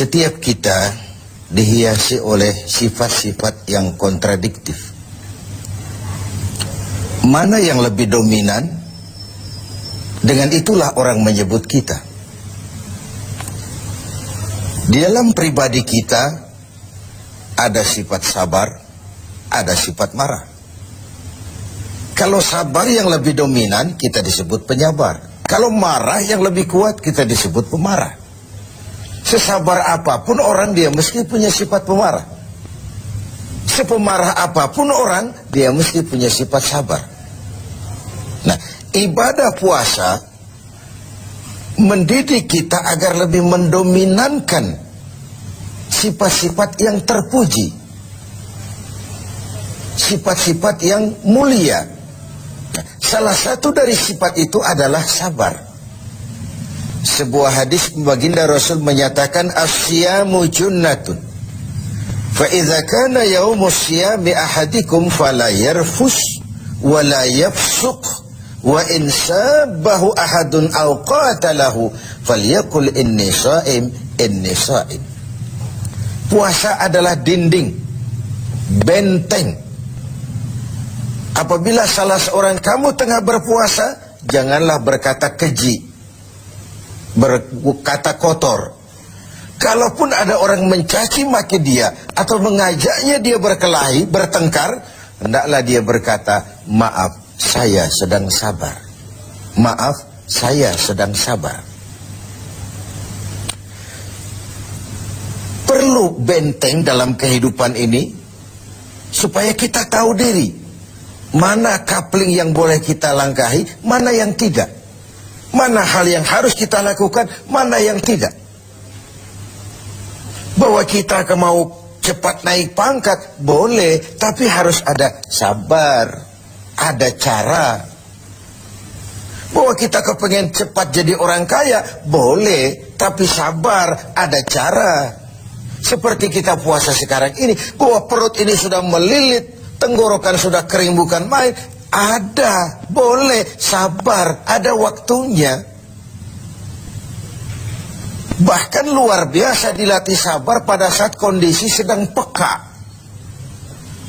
Setiap kita dihiasi oleh sifat-sifat yang kontradiktif. Mana yang lebih dominan, dengan itulah orang menyebut kita. Di dalam pribadi kita ada sifat sabar, ada sifat marah. Kalau sabar yang lebih dominan, kita disebut penyabar. Kalau marah yang lebih kuat, kita disebut pemarah. Sesabar apapun orang, dia mesti punya sifat pemarah. Sepemarah apapun orang, dia mesti punya sifat sabar. Nah, ibadah puasa mendidik kita agar lebih mendominankan sifat-sifat yang terpuji, sifat-sifat yang mulia. Nah, salah satu dari sifat itu adalah sabar. Sebuah hadis baginda Rasul menyatakan as-siyamu junnatun fa idza kana yaumus siyami ahadikum fala yarfus wa la yafsuq wa in sabahu ahadun aw qatalahu falyaqul inni shaim inni shaim. Puasa adalah dinding, benteng. Apabila salah seorang kamu tengah berpuasa, janganlah berkata keji, berkata kotor. Kalaupun ada orang mencaci maki dia atau mengajaknya dia berkelahi, bertengkar, hendaklah dia berkata, maaf, saya sedang sabar. Maaf, saya sedang sabar. Perlu benteng dalam kehidupan ini supaya kita tahu diri. Mana coupling yang boleh kita langkahi, mana yang tidak. Mana hal yang harus kita lakukan, mana yang tidak. Bahwa kita mau cepat naik pangkat, boleh, tapi harus ada sabar, ada cara. Bahwa kita kepengen cepat jadi orang kaya, boleh, tapi sabar, ada cara. Seperti kita puasa sekarang ini, bahwa perut ini sudah melilit, tenggorokan sudah kering bukan main, ada, boleh, sabar, ada waktunya. Bahkan luar biasa dilatih sabar pada saat kondisi sedang peka.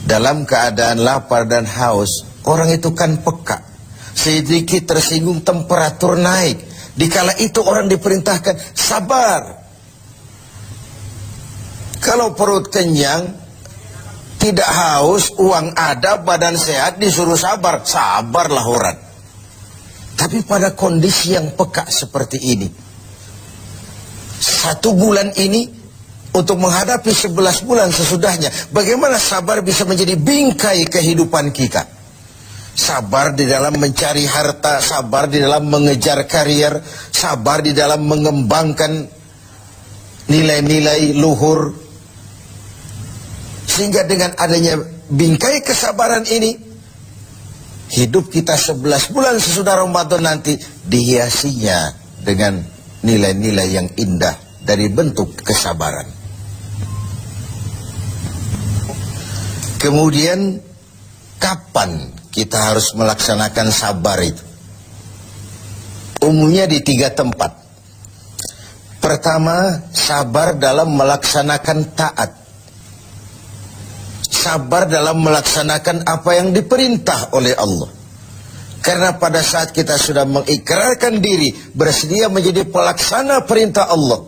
Dalam keadaan lapar dan haus, orang itu kan peka. Sedikit tersinggung temperatur naik. Dikala itu orang diperintahkan sabar. Kalau perut kenyang, tidak haus, uang ada, badan sehat, disuruh sabar. Sabarlah orang. Tapi pada kondisi yang peka seperti ini, 1 bulan ini, untuk menghadapi 11 bulan sesudahnya, bagaimana sabar bisa menjadi bingkai kehidupan kita. Sabar di dalam mencari harta, sabar di dalam mengejar karier, sabar di dalam mengembangkan nilai-nilai luhur. Sehingga dengan adanya bingkai kesabaran ini, hidup kita 11 bulan sesudah Ramadan nanti dihiasinya dengan nilai-nilai yang indah dari bentuk kesabaran. Kemudian, kapan kita harus melaksanakan sabar itu? Umumnya di 3 tempat. Pertama, sabar dalam melaksanakan taat. Sabar dalam melaksanakan apa yang diperintah oleh Allah. Karena pada saat kita sudah mengikrarkan diri, bersedia menjadi pelaksana perintah Allah,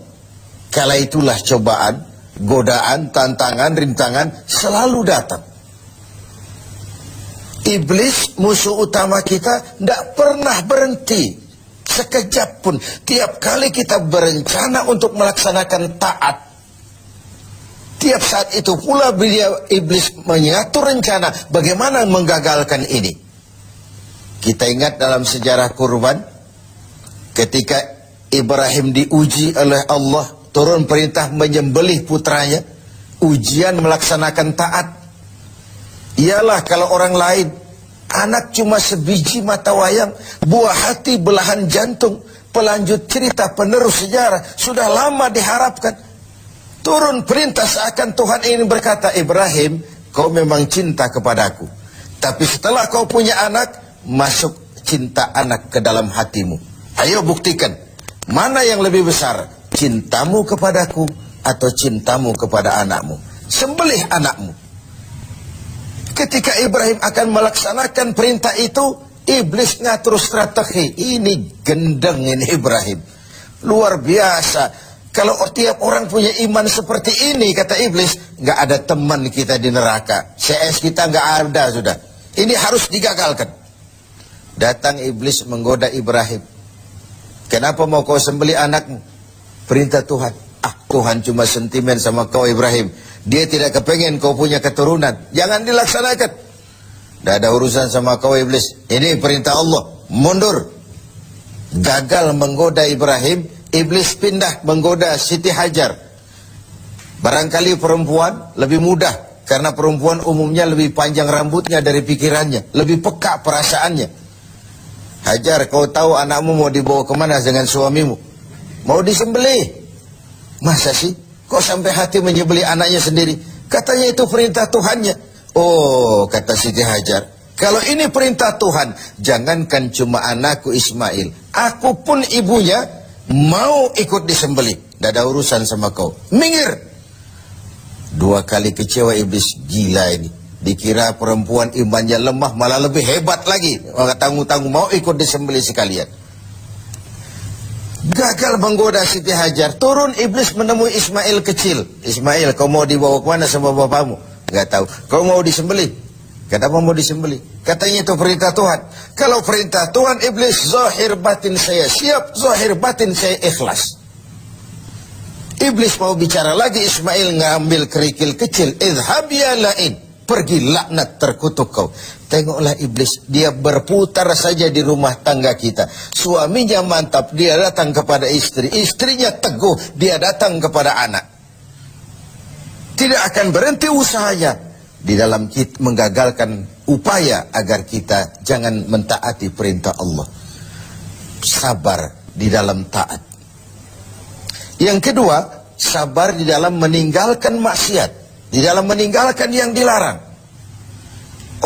kala itulah cobaan, godaan, tantangan, rintangan selalu datang. Iblis, musuh utama kita, tidak pernah berhenti sekejap pun. Tiap kali kita berencana untuk melaksanakan taat, tiap saat itu pula iblis mengatur rencana bagaimana menggagalkan ini. Kita ingat dalam sejarah kurban, ketika Ibrahim diuji oleh Allah, turun perintah menyembelih putranya, ujian melaksanakan taat. Ialah kalau orang lain, anak cuma sebiji mata wayang, buah hati belahan jantung, pelanjut cerita, penerus sejarah, sudah lama diharapkan. Turun perintah seakan Tuhan ini berkata, Ibrahim, kau memang cinta kepadaku. Tapi setelah kau punya anak, masuk cinta anak ke dalam hatimu. Ayo buktikan, mana yang lebih besar, cintamu kepadaku atau cintamu kepada anakmu? Sembelih anakmu. Ketika Ibrahim akan melaksanakan perintah itu, iblis ngatur strategi. Ini gendeng ini Ibrahim. Luar biasa. Kalau tiap orang punya iman seperti ini, kata iblis, nggak ada teman kita di neraka. CS kita nggak ada sudah. Ini harus digagalkan. Datang iblis menggoda Ibrahim. Kenapa mau kau sembelih anakmu? Perintah Tuhan. Tuhan cuma sentimen sama kau Ibrahim. Dia tidak kepengen kau punya keturunan. Jangan dilaksanakan. Tidak ada urusan sama kau iblis. Ini perintah Allah. Mundur. Gagal menggoda Ibrahim. Iblis pindah menggoda Siti Hajar. Barangkali perempuan lebih mudah. Karena perempuan umumnya lebih panjang rambutnya dari pikirannya. Lebih peka perasaannya. Hajar, kau tahu anakmu mau dibawa kemana dengan suamimu? Mau disembelih. Masa sih? Kok sampai hati menyembelih anaknya sendiri? Katanya itu perintah Tuhannya. Oh, kata Siti Hajar. Kalau ini perintah Tuhan, jangankan cuma anakku Ismail. Aku pun ibunya mau ikut disembelih. Tidak ada urusan sama kau. Minggir. 2 kali kecewa iblis. Gila ini. Dikira perempuan imannya lemah, malah lebih hebat lagi. Tanggung-tanggung mau ikut disembelih sekalian. Gagal menggoda Siti Hajar. Turun iblis menemui Ismail kecil. Ismail, kau mau dibawa kemana sama bapamu? Gak tahu. Kau mau disembelih? Kenapa mau disembelih? Katanya itu perintah Tuhan. Kalau perintah Tuhan, iblis, zahir batin saya siap, zahir batin saya ikhlas. Iblis mau bicara lagi, Ismail ngambil kerikil kecil. Idhab ya la'in. Pergi laknat terkutuk kau. Tengoklah iblis, dia berputar saja di rumah tangga kita. Suaminya mantap, dia datang kepada istri. Istrinya teguh, dia datang kepada anak. Tidak akan berhenti usahanya di dalam kita menggagalkan upaya agar kita jangan mentaati perintah Allah. Sabar di dalam taat. Yang kedua, sabar di dalam meninggalkan maksiat. Di dalam meninggalkan yang dilarang.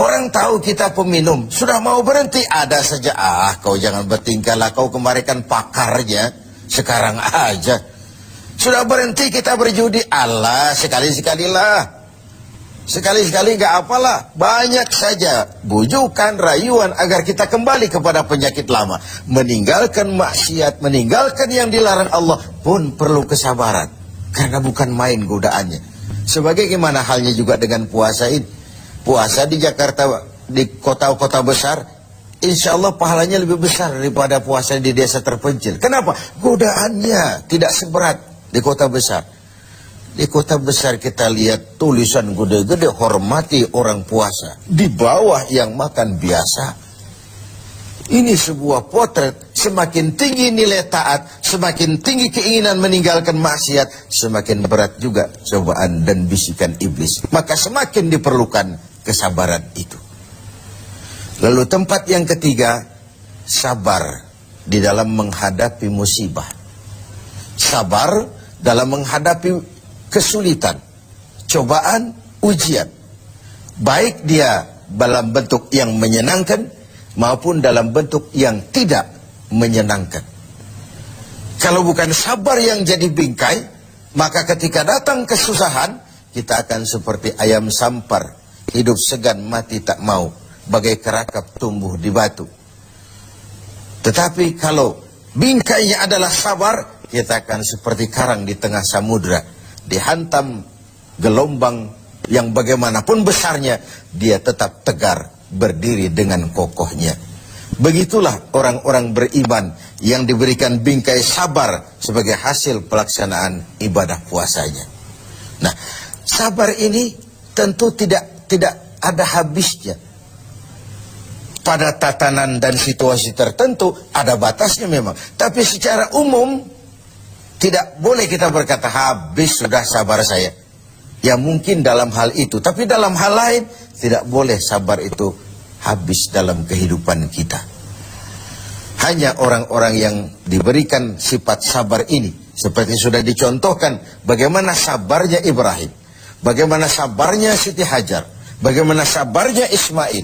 Orang tahu kita peminum, sudah mau berhenti, ada saja. Kau jangan bertingkahlah, kau kemarin kan pakarnya, sekarang aja. Sudah berhenti kita berjudi, Allah sekali-sekalilah. Sekali-sekali gak apalah, banyak saja bujukan, rayuan agar kita kembali kepada penyakit lama. Meninggalkan maksiat, meninggalkan yang dilarang Allah pun perlu kesabaran. Karena bukan main godaannya. Sebagaimana halnya juga dengan puasa ini. Puasa di Jakarta, di kota-kota besar, insya Allah pahalanya lebih besar daripada puasa di desa terpencil. Kenapa? Godaannya tidak seberat di kota besar. Di kota besar kita lihat tulisan gede-gede, hormati orang puasa. Di bawah yang makan biasa. Ini sebuah potret. Semakin tinggi nilai taat, semakin tinggi keinginan meninggalkan maksiat, semakin berat juga cobaan dan bisikan iblis. Maka semakin diperlukan kesabaran itu. Lalu tempat yang ketiga, sabar di dalam menghadapi musibah. Sabar dalam menghadapi kesulitan, cobaan, ujian. Baik dia dalam bentuk yang menyenangkan, maupun dalam bentuk yang tidak menyenangkan. Kalau bukan sabar yang jadi bingkai, maka ketika datang kesusahan, kita akan seperti ayam sampar, hidup segan mati tak mau, bagai kerakap tumbuh di batu. Tetapi kalau bingkainya adalah sabar, kita akan seperti karang di tengah samudra, dihantam gelombang yang bagaimanapun besarnya, dia tetap tegar, berdiri dengan kokohnya. Begitulah orang-orang beriman yang diberikan bingkai sabar sebagai hasil pelaksanaan ibadah puasanya. Nah, sabar ini tentu tidak ada habisnya. Pada tatanan dan situasi tertentu ada batasnya memang. Tapi secara umum tidak boleh kita berkata habis sudah sabar saya. Ya mungkin dalam hal itu, tapi dalam hal lain tidak boleh sabar itu habis dalam kehidupan kita. Hanya orang-orang yang diberikan sifat sabar ini, seperti sudah dicontohkan bagaimana sabarnya Ibrahim, bagaimana sabarnya Siti Hajar, bagaimana sabarnya Ismail.